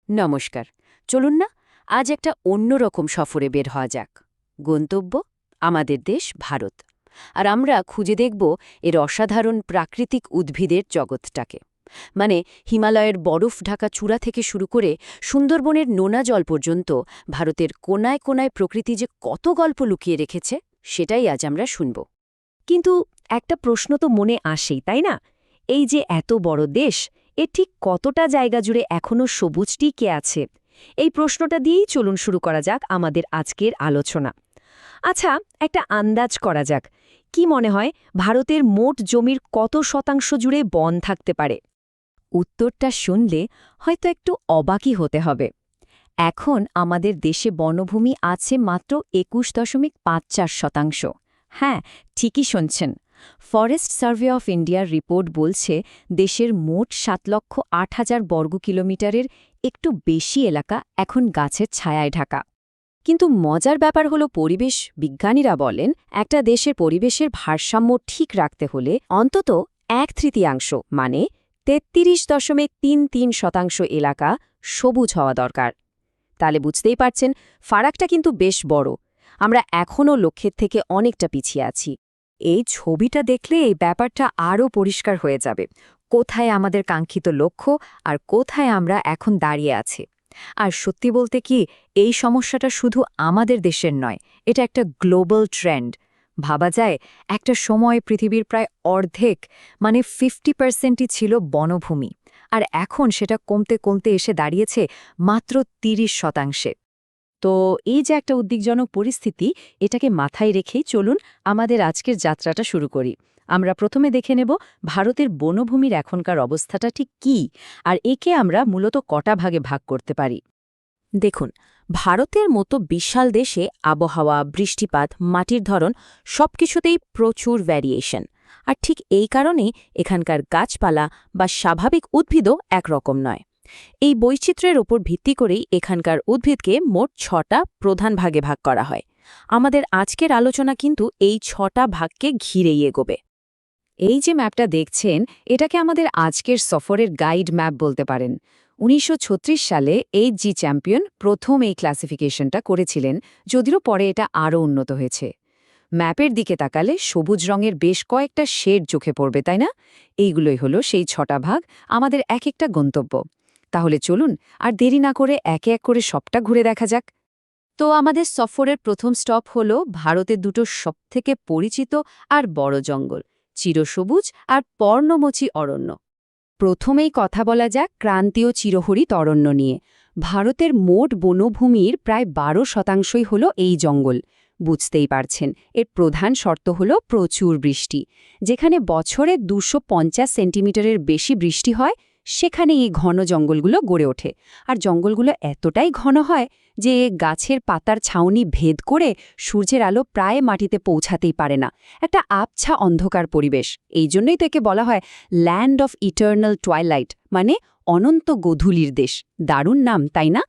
নমস্কার। চলুন না আজ একটা অন্যরকম সফরে বের হওয়া যাক। গন্তব্য আমাদের দেশ ভারত। আর আমরা খুঁজে দেখব এর অসাধারণ প্রাকৃতিক উদ্ভিদের জগৎটাকে। মানে হিমালয়ের বরফ ঢাকা চূড়া থেকে শুরু করে সুন্দরবনের নোনা জল পর্যন্ত ভারতের কোনায় কোনায় প্রকৃতি যে কত গল্প লুকিয়ে রেখেছে সেটাই আজ আমরা শুনব। কিন্তু একটা প্রশ্ন তো মনে আসেই, তাই না? এই যে এত বড় দেশ, এর ঠিক কতটা জায়গা জুড়ে এখনও সবুজ টিকে আছে? এই প্রশ্নটা দিয়েই চলুন শুরু করা যাক আমাদের আজকের আলোচনা। আচ্ছা, একটা আন্দাজ করা যাক। কি মনে হয় ভারতের মোট জমির কত শতাংশ জুড়ে বন থাকতে পারে? উত্তরটা শুনলে হয়তো একটু অবাকই হতে হবে। এখন আমাদের দেশে বনভূমি আছে মাত্র ২১.৫৪%। হ্যাঁ, ঠিকই শুনছেন। ফরেস্ট সার্ভে অফ ইন্ডিয়ার রিপোর্ট বলছে দেশের মোট ৭,৮,০০০ বর্গ কিলোমিটারের একটু বেশি এলাকা এখন গাছের ছায়ায় ঢাকা। কিন্তু মজার ব্যাপার হলো পরিবেশ বিজ্ঞানীরা বলেন একটা দেশের পরিবেশের ভারসাম্য ঠিক রাখতে হলে অন্তত ১/৩ মানে ৩৩.৩৩% এলাকা সবুজ হওয়া দরকার। তাহলে বুঝতেই পারছেন ফারাকটা কিন্তু বেশ বড়। আমরা এখনও লক্ষ্যের থেকে অনেকটা পিছিয়ে আছি। এই ছবিটা দেখলে এই ব্যাপারটা আরও পরিষ্কার হয়ে যাবে। কোথায় আমাদের কাঙ্ক্ষিত লক্ষ্য আর কোথায় আমরা এখন দাঁড়িয়ে আছি। আর সত্যি বলতে কি, এই সমস্যাটা শুধু আমাদের দেশের নয়, এটা একটা গ্লোবাল ট্রেন্ড। ভাবা যায় একটা সময় পৃথিবীর প্রায় অর্ধেক মানে 50%ই ছিল বনভূমি, আর এখন সেটা কমতে কমতে এসে দাঁড়িয়েছে মাত্র ৩০%। তো এই যে একটা উদ্বিগ্নজনক পরিস্থিতি, এটাকে মাথায় রেখেই চলুন আমাদের আজকের যাত্রাটা শুরু করি। আমরা প্রথমে দেখে নেব ভারতের বনভূমির এখনকার অবস্থাটা ঠিক কী, আর একে আমরা মূলত কটা ভাগে ভাগ করতে পারি। দেখুন, ভারতের মতো বিশাল দেশে আবহাওয়া, বৃষ্টিপাত, মাটির ধরন সবকিছুতেই প্রচুর ভ্যারিয়েশন। আর ঠিক এই কারণেই এখানকার গাছপালা বা স্বাভাবিক উদ্ভিদও একরকম নয়। এই বৈচিত্র্যের ওপর ভিত্তি করেই এখানকার উদ্ভিদকে মোট ৬টা প্রধান ভাগে ভাগ করা হয়। আমাদের আজকের আলোচনা কিন্তু এই ৬টা ভাগকে ঘিরেই এগোবে। এই যে ম্যাপটা দেখছেন, এটাকে আমাদের আজকের সফরের গাইড ম্যাপ বলতে পারেন। ১৯৩৬ সালে এইচজি চ্যাম্পিয়ন প্রথম এই ক্লাসিফিকেশনটা করেছিলেন, যদিও পরে এটা আরও উন্নত হয়েছে। ম্যাপের দিকে তাকালে সবুজ রঙের বেশ কয়েকটা শেড চোখে পড়বে, তাই না? এইগুলোই হলো সেই ৬টা ভাগ, আমাদের এক একটা গন্তব্য। তাহলে চলুন আর দেরি না করে একে এক করে সবটা ঘুরে দেখা যাক। তো আমাদের সফরের প্রথম স্টপ হলো ভারতের দুটো সবথেকে পরিচিত আর বড় জঙ্গল, চিরসবুজ আর পর্ণমোচী অরণ্য। প্রথমেই কথা বলা যাক ক্রান্তীয় চিরহরিত অরণ্য নিয়ে। ভারতের মোট বনভূমির প্রায় ১২%ই হল এই জঙ্গল। বুঝতেই পারছেন, এর প্রধান শর্ত হল প্রচুর বৃষ্টি। যেখানে বছরে ২৫০ সেন্টিমিটারের বেশি বৃষ্টি হয়, সেখানে এই ঘন জঙ্গলগুলো গড়ে ওঠে। আর জঙ্গলগুলো এতটাই ঘন হয় যে গাছের পাতার ছাউনি ভেদ করে সূর্যের আলো প্রায় মাটিতে পৌঁছাতেই পারে না। একটা আবছা অন্ধকার পরিবেশ। এই জন্যই তো একে বলা হয় ল্যান্ড অফ ইটার্নাল টুয়াইলাইট, মানে অনন্ত গোধূলির দেশ। দারুণ নাম, তাই না?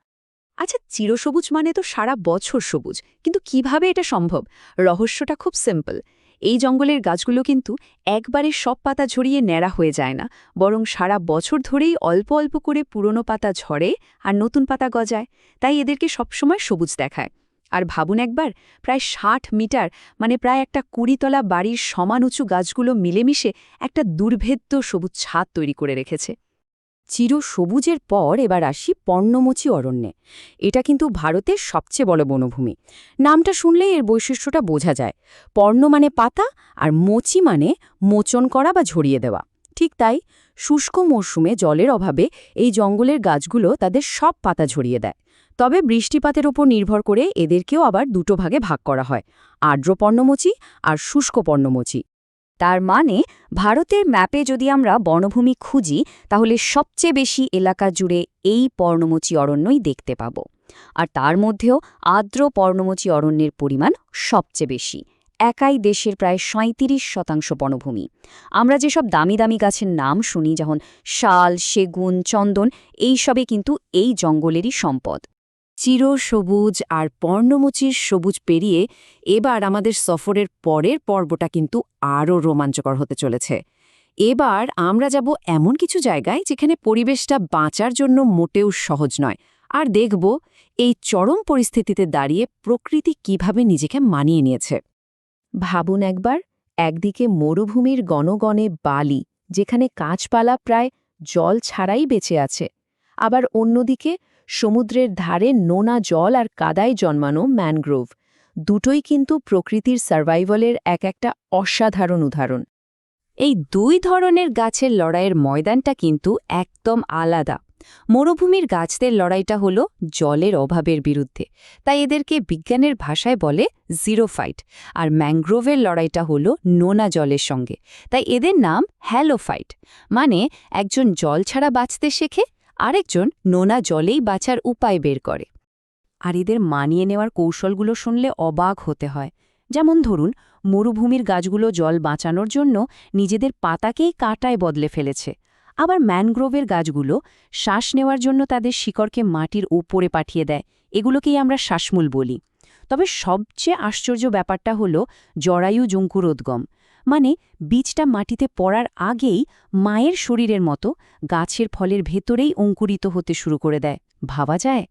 আচ্ছা, চিরসবুজ মানে তো সারা বছর সবুজ, কিন্তু কিভাবে এটা সম্ভব? রহস্যটা খুব সিম্পল। এই জঙ্গলের গাছগুলো কিন্তু একবারে সব পাতা ঝরিয়ে ন্যাড়া হয়ে যায় না, বরং সারা বছর ধরেই অল্প অল্প করে পুরনো পাতা ঝরে আর নতুন পাতা গজায়। তাই এদেরকে সবসময় সবুজ দেখায়। আর ভাবুন একবার, প্রায় ৬০ মিটার মানে প্রায় একটা ২০তলা বাড়ির সমান উঁচু গাছগুলো মিলেমিশে একটা দুর্ভেদ্য সবুজ ছাদ তৈরি করে রেখেছে। চিরসবুজের পর এবার আসি পর্ণমোচী অরণ্যে। এটা কিন্তু ভারতের সবচেয়ে বড় বনভূমি। নামটা শুনলেই এর বৈশিষ্ট্যটা বোঝা যায়। পর্ণ মানে পাতা, আর মোচি মানে মোচন করা বা ঝরিয়ে দেওয়া। ঠিক তাই, শুষ্ক মরশুমে জলের অভাবে এই জঙ্গলের গাছগুলো তাদের সব পাতা ঝরিয়ে দেয়। তবে বৃষ্টিপাতের ওপর নির্ভর করে এদেরকেও আবার দুটো ভাগে ভাগ করা হয়, আর্দ্র পর্ণমোচী আর শুষ্ক পর্ণমোচী। তার মানে ভারতের ম্যাপে যদি আমরা বনভূমি খুঁজি, তাহলে সবচেয়ে বেশি এলাকা জুড়ে এই পর্ণমোচী অরণ্যই দেখতে পাব। আর তার মধ্যেও আর্দ্র পর্ণমোচী অরণ্যের পরিমাণ সবচেয়ে বেশি। একাই দেশের প্রায় ৩৭% বনভূমি। আমরা যেসব দামি দামি গাছের নাম শুনি, যেমন শাল, সেগুন, চন্দন, এইসবে কিন্তু এই জঙ্গলেরই সম্পদ। চিরসবুজ আর পর্ণমোচীর সবুজ পেরিয়ে এবার আমাদের সফরের পরের পর্বটা কিন্তু আরও রোমাঞ্চকর হতে চলেছে। এবার আমরা যাব এমন কিছু জায়গায় যেখানে পরিবেশটা বাঁচার জন্য মোটেও সহজ নয়, আর দেখব এই চরম পরিস্থিতিতে দাঁড়িয়ে প্রকৃতি কিভাবে নিজেকে মানিয়ে নিয়েছে। ভাবুন একবার, একদিকে মরুভূমির গণগণে বালি, যেখানে গাছপালা প্রায় জল ছাড়াই বেঁচে আছে, আবার অন্যদিকে সমুদ্রের ধারে নোনা জল আর কাদায় জন্মানো ম্যানগ্রোভ। দুটোই কিন্তু প্রকৃতির সার্ভাইভালের একটা অসাধারণ উদাহরণ। এই দুই ধরনের গাছের লড়াইয়ের ময়দানটা কিন্তু একদম আলাদা। মরুভূমির গাছদের লড়াইটা হলো জলের অভাবের বিরুদ্ধে, তাই এদেরকে বিজ্ঞানের ভাষায় বলে জিরো ফাইট। আর ম্যানগ্রোভের লড়াইটা হলো নোনা জলের সঙ্গে, তাই এদের নাম হ্যালোফাইট। মানে একজন জল ছাড়া বাঁচতে শেখে, আরেকজন নোনা জলেই বাঁচার উপায় বের করে। আর এদের মানিয়ে নেওয়ার কৌশলগুলো শুনলে অবাক হতে হয়। যেমন ধরুন, মরুভূমির গাছগুলো জল বাঁচানোর জন্য নিজেদের পাতাকেই কাঁটায় বদলে ফেলেছে। আবার ম্যানগ্রোভের গাছগুলো শ্বাস নেওয়ার জন্য তাদের শিকড়কে মাটির উপরে পাঠিয়ে দেয়, এগুলোকেই আমরা শ্বাসমূল বলি। তবে সবচেয়ে আশ্চর্য ব্যাপারটা হলো জরায়ু জঙ্কুরোদ্গম। মানে বীজটা মাটিতে পড়ার আগেই মায়ের শরীরের মতো গাছের ফলের ভেতরেই অঙ্কুরিত হতে শুরু করে দেয়। ভাবা যায়?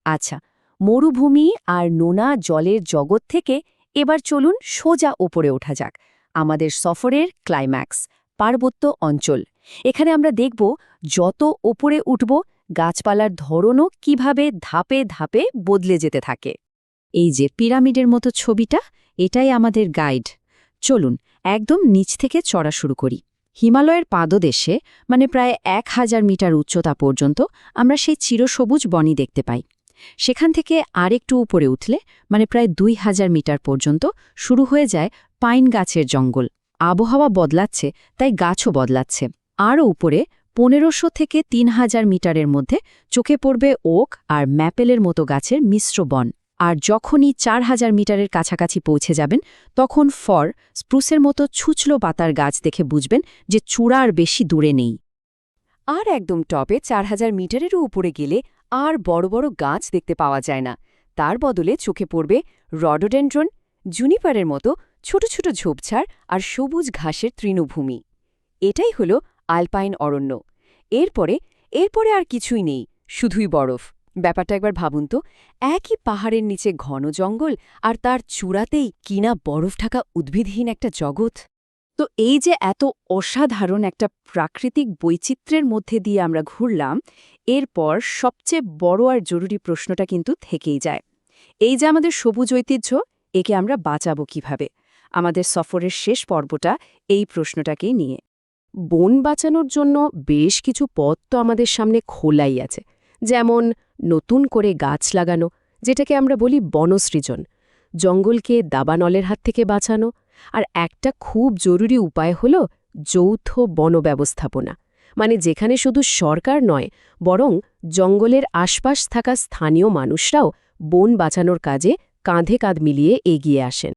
আচ্ছা, মরুভূমি আর নোনা জলের জগৎ থেকে এবার চলুন সোজা ওপরে ওঠা যাক। আমাদের সফরের ক্লাইম্যাক্স, পার্বত্য অঞ্চল। এখানে আমরা দেখব যত ওপরে উঠব গাছপালার ধরনও কিভাবে ধাপে ধাপে বদলে যেতে থাকে। এই যে পিরামিডের মতো ছবিটা, এটাই আমাদের গাইড। চলুন একদম নিচ থেকে চড়া শুরু করি। হিমালয়ের পাদদেশে, মানে প্রায় 1000 মিটার উচ্চতা পর্যন্ত আমরা সেই চিরসবুজ বনই দেখতে পাই। সেখান থেকে আরেকটু উপরে উঠলে, মানে প্রায় 2000 মিটার পর্যন্ত শুরু হয়ে যায় পাইন গাছের জঙ্গল। আবহাওয়া বদলাচ্ছে, তাই গাছও বদলাচ্ছে। আরও উপরে 1500 থেকে 3000 মিটারের মধ্যে চোখে পড়বে ওক আর ম্যাপেলের মতো গাছের মিশ্র বন। আর যখনই 4000 মিটারের কাছাকাছি পৌঁছে যাবেন, তখন ফর, স্প্রুসের মতো ছুঁচলো পাতার গাছ দেখে বুঝবেন যে চূড়া আর বেশি দূরে নেই। আর একদম টপে 4000 মিটারেরও উপরে গেলে আর বড় বড় গাছ দেখতে পাওয়া যায় না। তার বদলে চোখে পড়বে রডোডেন্ড্রন, জুনিপারের মতো ছোট ছোট ঝোপঝাড় আর সবুজ ঘাসের তৃণভূমি। এটাই হলো আলপাইন অরণ্য। এরপরে আর কিছুই নেই, শুধুই বরফ। ব্যাপারটা একবার ভাবুন তো, একই পাহাড়ের নিচে ঘন জঙ্গল, আর তার চূড়াতেই কিনা বরফ ঢাকা উদ্ভিদহীন একটা জগৎ। তো এই যে এত অসাধারণ একটা প্রাকৃতিক বৈচিত্র্যের মধ্যে দিয়ে আমরা ঘুরলাম, এরপর সবচেয়ে বড় আর জরুরি প্রশ্নটা কিন্তু থেকেই যায়। এই যে আমাদের সবুজ ঐতিহ্য, একে আমরা বাঁচাবো কিভাবে? আমাদের সফরের শেষ পর্বটা এই প্রশ্নটাকেই নিয়ে। বন বাঁচানোর জন্য বেশ কিছু পথ তো আমাদের সামনে খোলাই আছে। যেমন নতুন করে গাছ লাগানো, যেটাকে আমরা বলি বনসৃজন, জঙ্গলকে দাবানলের হাত থেকে বাঁচানো, আর একটা খুব জরুরি উপায় হল যৌথ বন ব্যবস্থাপনা। মানে যেখানে শুধু সরকার নয়, বরং জঙ্গলের আশপাশ থাকা স্থানীয় মানুষরাও বন বাঁচানোর কাজে কাঁধে কাঁধ মিলিয়ে এগিয়ে আসেন।